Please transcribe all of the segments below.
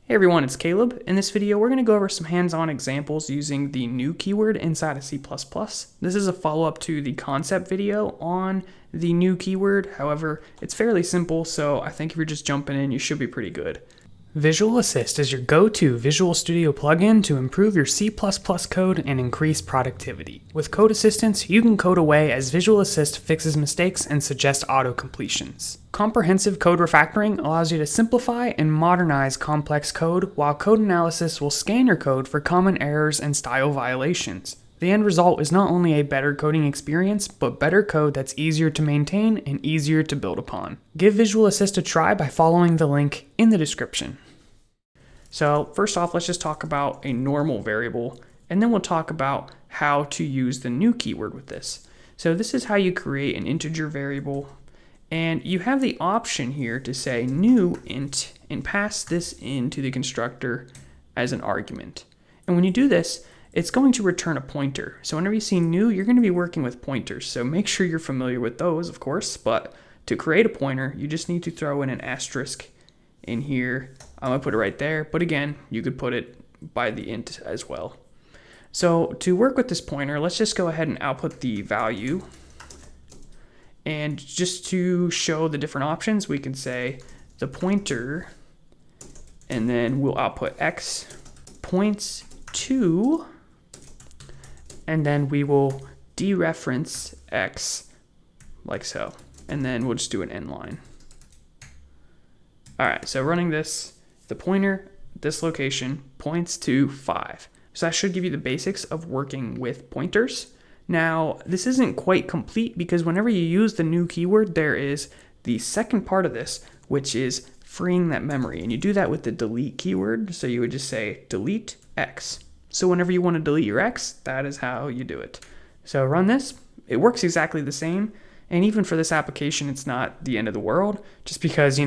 Hey everyone, it's Caleb. In this video, we're going to go over some hands-on examples using the new keyword inside of C++. This is a follow-up to the concept video on the new keyword. However, it's fairly simple, so I think if you're just jumping in, you should be pretty good. Visual Assist is your go-to Visual Studio plugin to improve your C++ code and increase productivity. With Code Assistance, you can code away as Visual Assist fixes mistakes and suggests auto-completions. Comprehensive code refactoring allows you to simplify and modernize complex code, while Code Analysis will scan your code for common errors and style violations. The end result is not only a better coding experience, but better code that's easier to maintain and easier to build upon. Give Visual Assist a try by following the link in the description. So first off, let's just talk about a normal variable, and then we'll talk about how to use the new keyword with this. So this is how you create an integer variable, and you have the option here to say new int and pass this into the constructor as an argument. And when you do this, it's going to return a pointer. So whenever you see new, you're going to be working with pointers. So make sure you're familiar with those, of course, but to create a pointer, you just need to throw in an asterisk in here. I'm going to put it right there, but again, you could put it by the int as well. So to work with this pointer, let's just go ahead and output the value. And just to show the different options, we can say the pointer, and then we'll output x points to, and then we will dereference x like so. And then we'll just do an end line. All right, so running this, the pointer, this location, points to 5. So that should give you the basics of working with pointers. Now, this isn't quite complete because whenever you use the new keyword, there is the second part of this, which is freeing that memory. And you do that with the delete keyword. So you would just say delete x. So whenever you want to delete your x, that is how you do it. So run this. It works exactly the same. And even for this application, it's not the end of the world, just because,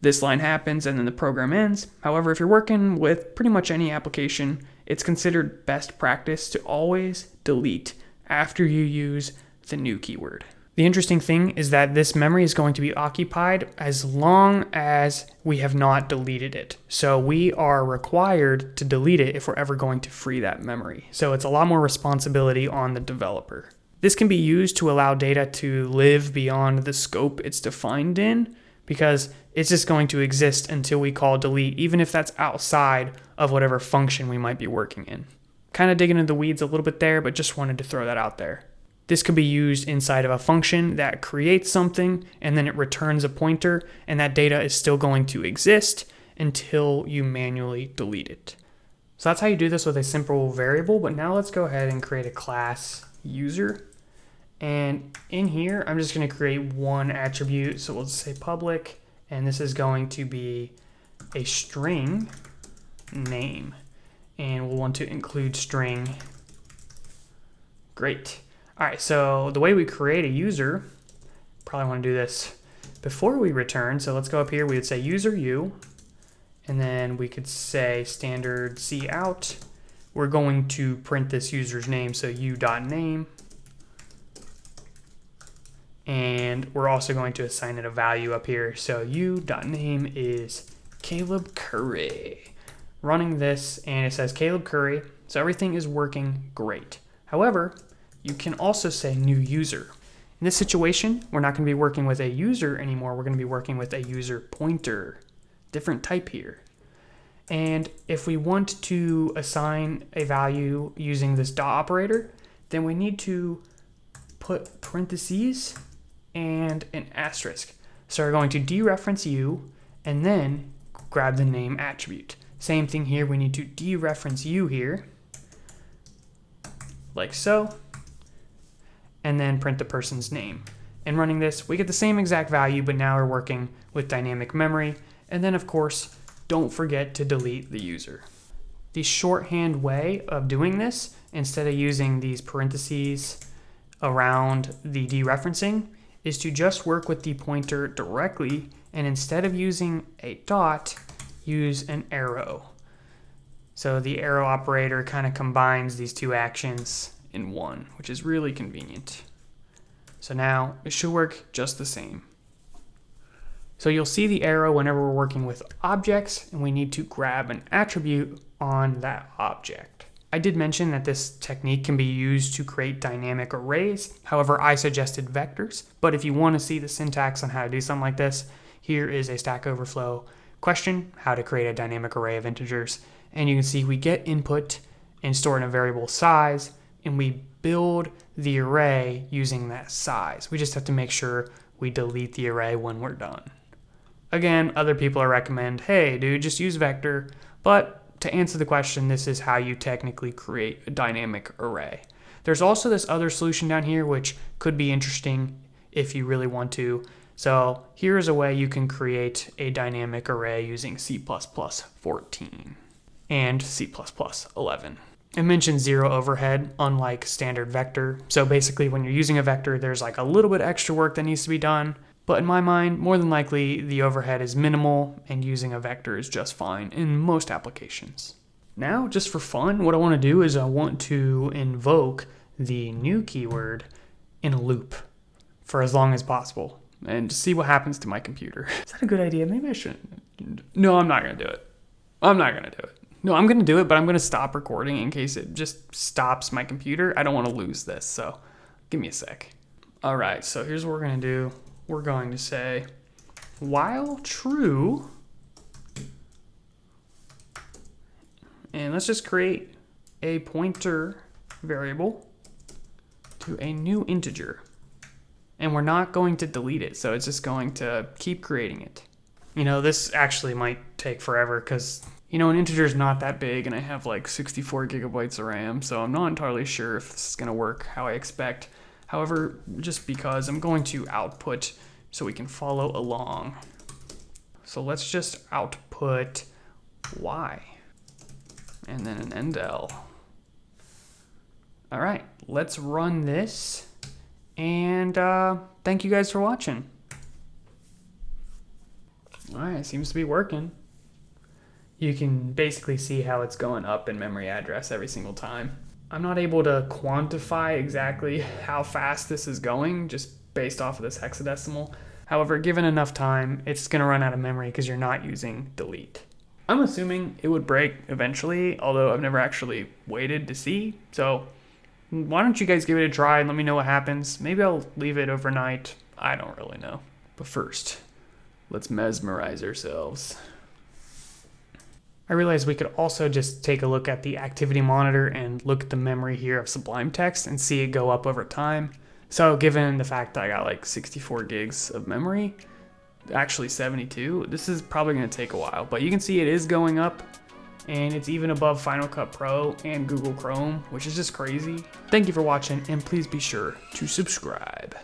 this line happens and then the program ends. However, if you're working with pretty much any application, it's considered best practice to always delete after you use the new keyword. The interesting thing is that this memory is going to be occupied as long as we have not deleted it. So we are required to delete it if we're ever going to free that memory. So it's a lot more responsibility on the developer. This can be used to allow data to live beyond the scope it's defined in, because it's just going to exist until we call delete, even if that's outside of whatever function we might be working in. Kind of digging into the weeds a little bit there, but just wanted to throw that out there. This could be used inside of a function that creates something, and then it returns a pointer, and that data is still going to exist until you manually delete it. So that's how you do this with a simple variable, but now let's go ahead and create a class user. And in here, I'm just going to create one attribute. So we'll just say public, and this is going to be a string name. And we'll want to include string. Great. All right, so the way we create a user, probably want to do this before we return. So let's go up here. We would say user u, and then we could say standard cout. We're going to print this user's name, so u.name. And we're also going to assign it a value up here. So u.name is Caleb Curry. Running this, and it says Caleb Curry. So everything is working great. However, you can also say new user. In this situation, we're not going to be working with a user anymore. We're going to be working with a user pointer. Different type here. And if we want to assign a value using this dot operator, then we need to put parentheses and an asterisk. So we're going to dereference u and then grab the name attribute. Same thing here, we need to dereference u here, like so, and then print the person's name. And running this, we get the same exact value, but now we're working with dynamic memory. And then of course, don't forget to delete the user. The shorthand way of doing this, instead of using these parentheses around the dereferencing, is to just work with the pointer directly, and instead of using a dot, use an arrow. So the arrow operator kind of combines these two actions in one, which is really convenient. So now it should work just the same. So you'll see the arrow whenever we're working with objects and we need to grab an attribute on that object. I did mention that this technique can be used to create dynamic arrays. However, I suggested vectors, but if you want to see the syntax on how to do something like this, here is a Stack Overflow question, how to create a dynamic array of integers. And you can see we get input and store in a variable size, and we build the array using that size. We just have to make sure we delete the array when we're done. Again, other people recommend, hey dude, just use vector, but to answer the question, this is how you technically create a dynamic array. There's also this other solution down here which could be interesting if you really want to. So here's a way you can create a dynamic array using C++ 14 and C++ 11. It mentions zero overhead, unlike standard vector. So basically when you're using a vector, there's like a little bit extra work that needs to be done. But in my mind, more than likely, the overhead is minimal and using a vector is just fine in most applications. Now, just for fun, what I want to do is I want to invoke the new keyword in a loop for as long as possible and see what happens to my computer. Is that a good idea? Maybe I shouldn't. No, I'm not going to do it. I'm not going to do it. No, I'm going to do it, but I'm going to stop recording in case it just stops my computer. I don't want to lose this, so give me a sec. All right, so here's what we're going to do. We're going to say, while true, and let's just create a pointer variable to a new integer. And we're not going to delete it, so it's just going to keep creating it. You know, this actually might take forever because, you know, an integer is not that big and I have like 64 gigabytes of RAM, so I'm not entirely sure if this is going to work how I expect. However, just because I'm going to output so we can follow along. So let's just output y and then an endl. All right, let's run this and thank you guys for watching. All right, seems to be working. You can basically see how it's going up in memory address every single time. I'm not able to quantify exactly how fast this is going just based off of this hexadecimal. However, given enough time, it's going to run out of memory because you're not using delete. I'm assuming it would break eventually, although I've never actually waited to see. So why don't you guys give it a try and let me know what happens. Maybe I'll leave it overnight. I don't really know. But first, let's mesmerize ourselves. I realized we could also just take a look at the activity monitor and look at the memory here of Sublime Text and see it go up over time. So given the fact that I got like 64 gigs of memory, actually 72, this is probably going to take a while, but you can see it is going up and it's even above Final Cut Pro and Google Chrome, which is just crazy. Thank you for watching and please be sure to subscribe.